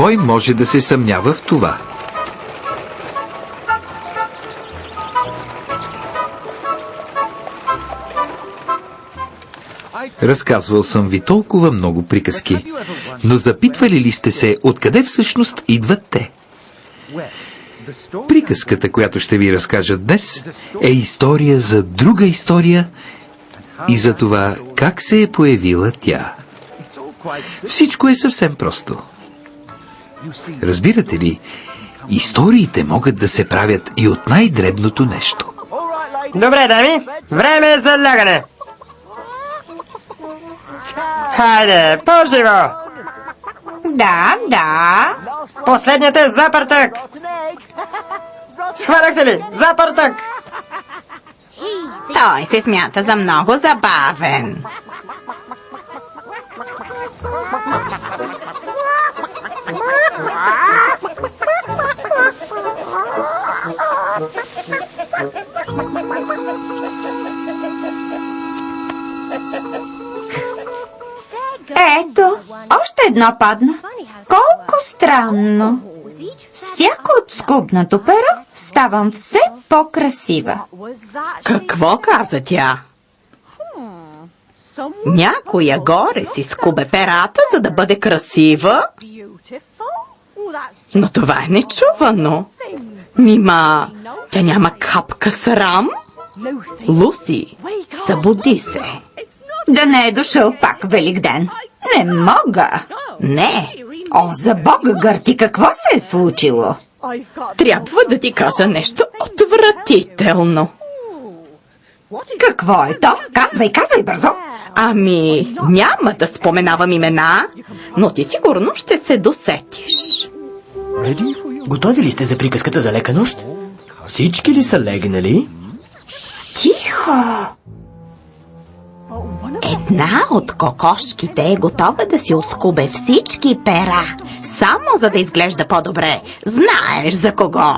Кой може да се съмнява в това? Разказвал съм ви толкова много приказки, но запитвали ли сте се откъде всъщност идват те? Приказката, която ще ви разкажа днес, е история за друга история и за това как се е появила тя. Всичко е съвсем просто. Разбирате ли, историите могат да се правят и от най-дребното нещо. Добре, дами, време е за лягане. Хайде, по-живо! Да. Последният е запъртък! Схванахте ли? Запъртък! Той се смята за много забавен. Ето, още едно падна. Колко странно. С всяко отскубнато перо ставам все по-красива. Какво каза тя? Някоя горе си скубе перата, за да бъде красива? Но това е нечувано. Нима, тя няма капка срам? Луси, събуди се. Да не е дошъл пак Великден. Не мога. Не, О, за Бога, Гърти, какво се е случило? трябва да ти кажа нещо отвратително. Какво е то? Казвай бързо. Ами, няма да споменавам имена, но ти сигурно ще се досетиш. Готови ли сте за приказката за лека нощ? Всички ли са легнали? Тихо! Една от кокошките е готова да си оскубе всички пера, само за да изглежда по-добре. Знаеш за кого?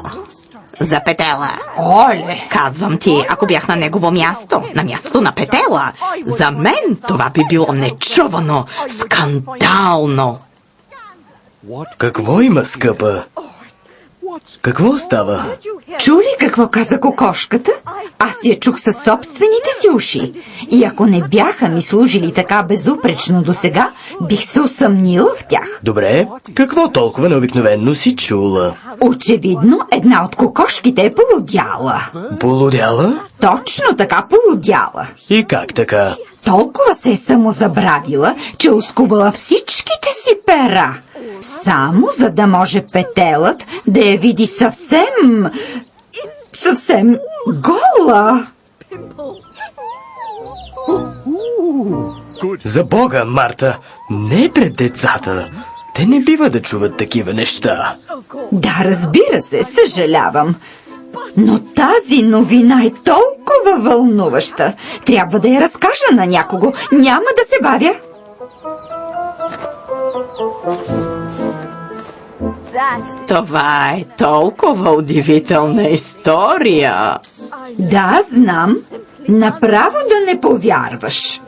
За Петела. Оле! Казвам ти, ако бях на негово място, на мястото на Петела, за мен това би било нечувано, скандално. Какво има, скъпа? Какво става? Чули какво каза кокошката? Аз я чух със собствените си уши. И ако не бяха ми служили така безупречно досега, бих се усъмнила в тях. Добре, какво толкова необикновенно си чула? Очевидно, една от кокошките е полудяла. Полудяла? Точно така полудяла. И как така? Толкова се е самозабравила, че оскубала всичките си пера. Само за да може Петелът да я види съвсем гола. За Бога, Марта, не пред децата. Те не бива да чуват такива неща. Да, разбира се, съжалявам. Но тази новина е толкова вълнуваща. Трябва да я разкажа на някого. Няма да се бавя. Това е толкова удивителна история. Да, знам. Направо да не повярваш.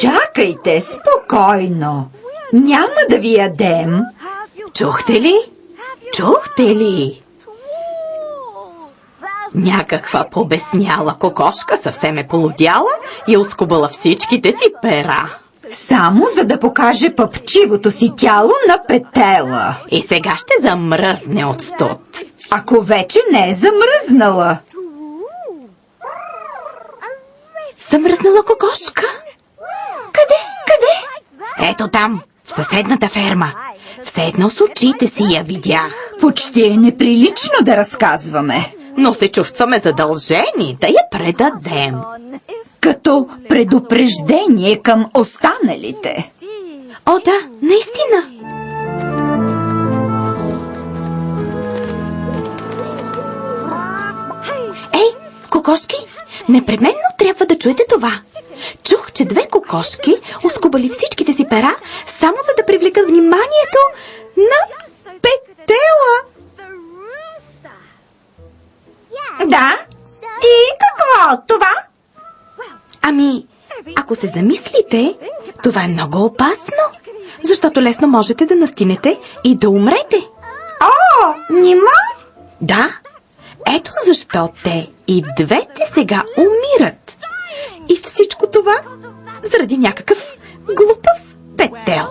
Чакайте, спокойно. Няма да ви ядем. Чухте ли? Чухте ли? Някаква побесняла кокошка съвсем е полудяла и е оскубала всичките си пера. Само за да покаже пъпчивото си тяло на Петела. И сега ще замръзне от студ. Ако вече не е замръзнала. Замръзнала кокошка? Къде? Къде? Ето там, в съседната ферма. Все едно с очите си я видях. Почти е неприлично да разказваме. Но се чувстваме задължени да я предадем. Като предупреждение към останалите. О, да, наистина. Ей, кокошки, непременно трябва да чуете това. Чух, че две кокошки оскубали всичките си пера, само за да привлекат вниманието на Петела. Да? И какво от това? Ами, ако се замислите, това е много опасно, защото лесно можете да настинете и да умрете. О, нима? Да, ето защо те и двете сега умират. И всичко това заради някакъв глупав Петел.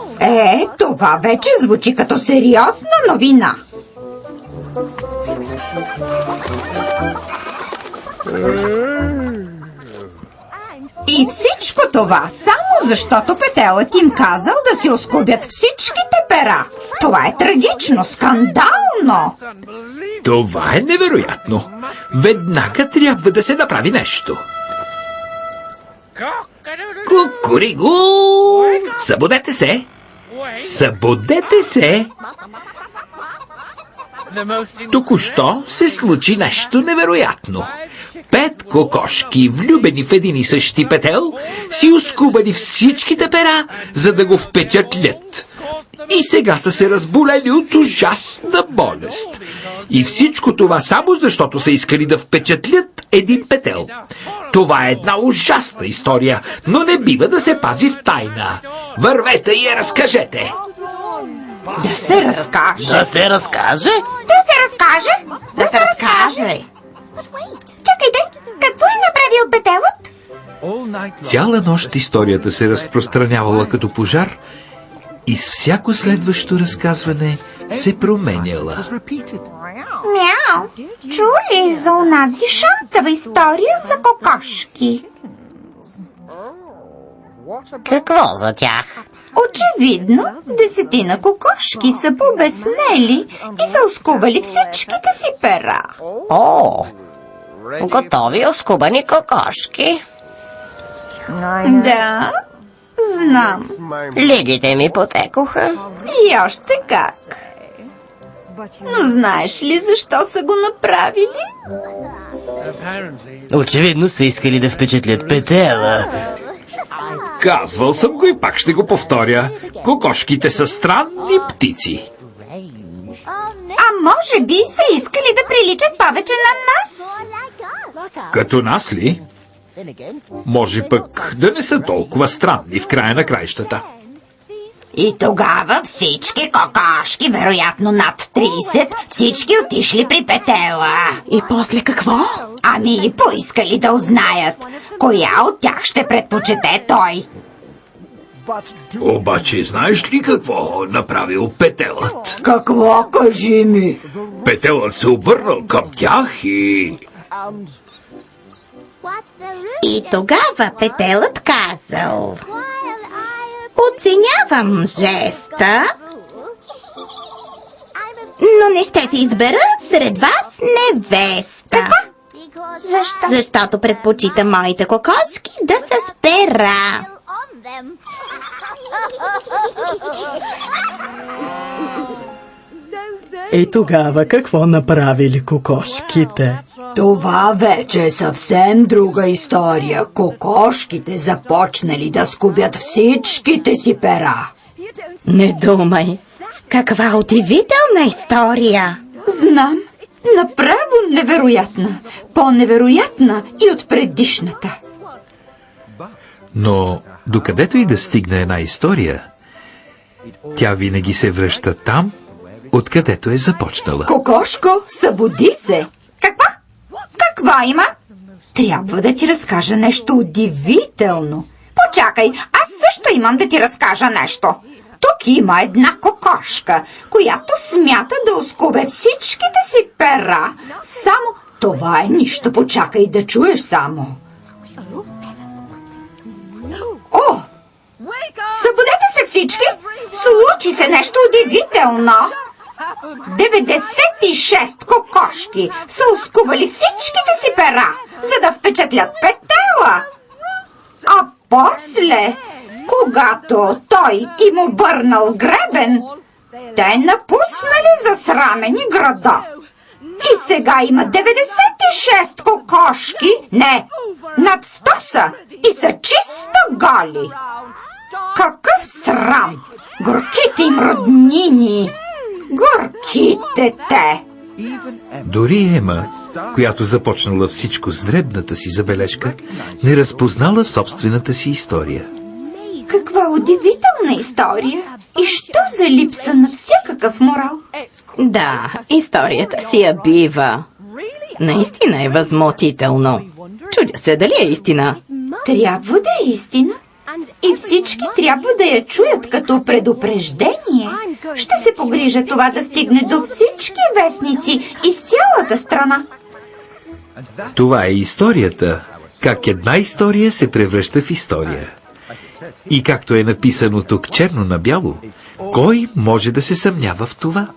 Това вече звучи като сериозна новина. И всичко това само защото Петелът им казал да си оскубят всичките пера. Това е трагично, скандално. Това е невероятно. Веднага трябва да се направи нещо. Кукуриго! Събудете се! Събудете се! Току-що се случи нещо невероятно. 5 кокошки, влюбени в един и същи Петел, си оскубали всичките пера, за да го впечатлят. И сега са се разболели от ужасна болест. И всичко това само защото са искали да впечатлят един Петел. Това е една ужасна история, но не бива да се пази в тайна. Вървете и я разкажете. Да се разкаже. Да се разкаже? Да се разкаже? Да се разкаже. Чакайте, какво е направил Петелът? Цяла нощ историята се разпространявала като пожар и с всяко следващо разказване се променяла. Мяу, чули за онази шантава история за кокошки? Какво за тях? Очевидно, 10 кокошки са побеснели и са оскубали всичките си пера. О, готови оскубани кокошки. Да, знам. Лигите ми потекоха. И още как. Но знаеш ли защо са го направили? Очевидно са искали да впечатлят Петела. Казвал съм го и пак ще го повторя. Кокошките са странни птици. А може би са искали да приличат повече на нас? Като нас ли? Може пък да не са толкова странни в края на краищата. И тогава всички кокошки, вероятно над 30, всички отишли при Петела. И после какво? Ами поискали да узнаят коя от тях ще предпочете той. Обаче знаеш ли какво направил Петелът? Какво, кажи ми? Петелът се обърнал към тях и... И тогава Петелът казал: оценявам жеста, но не ще се избера сред вас невеста. Защо? Защото предпочитам моите кокошки да са с пера. И тогава какво направили кокошките? Това вече е съвсем друга история. Кокошките започнали да скубят всичките си пера. Не думай. Каква удивителна история! Знам, направо невероятна. По-невероятна и от предишната. Но докъдето и да стигне една история, тя винаги се връща там, откъдето е започнала. Кокошко, събуди се! Какво? Какво има? Трябва да ти разкажа нещо удивително. Почакай, аз също имам да ти разкажа нещо. Тук има една кокошка, която смята да оскубе всичките си пера. Само това е нищо, почакай да чуеш само. О! Събудете се всички! Случи се нещо удивително! 96 кокошки са оскубали всичките си пера, за да впечатлят петела. А после, когато той им обърнал гребен, те напуснали засрамени града. И сега има 96 кокошки, не, над 100 са и са чисто голи. Какъв срам! Горките им роднини! Горките те! Дори Ема, която започнала всичко с дребната си забележка, не разпознала собствената си история. Каква удивителна история! И що за липса на всякакъв морал? Да, историята си я бива. Наистина е възмутително. Чудя се дали е истина. Трябва да е истина. И всички трябва да я чуят като предупреждение. Ще се погрижа това да стигне до всички вестници из цялата страна. Това е историята. Как една история се превръща в история. И както е написано тук черно на бяло, кой може да се съмнява в това?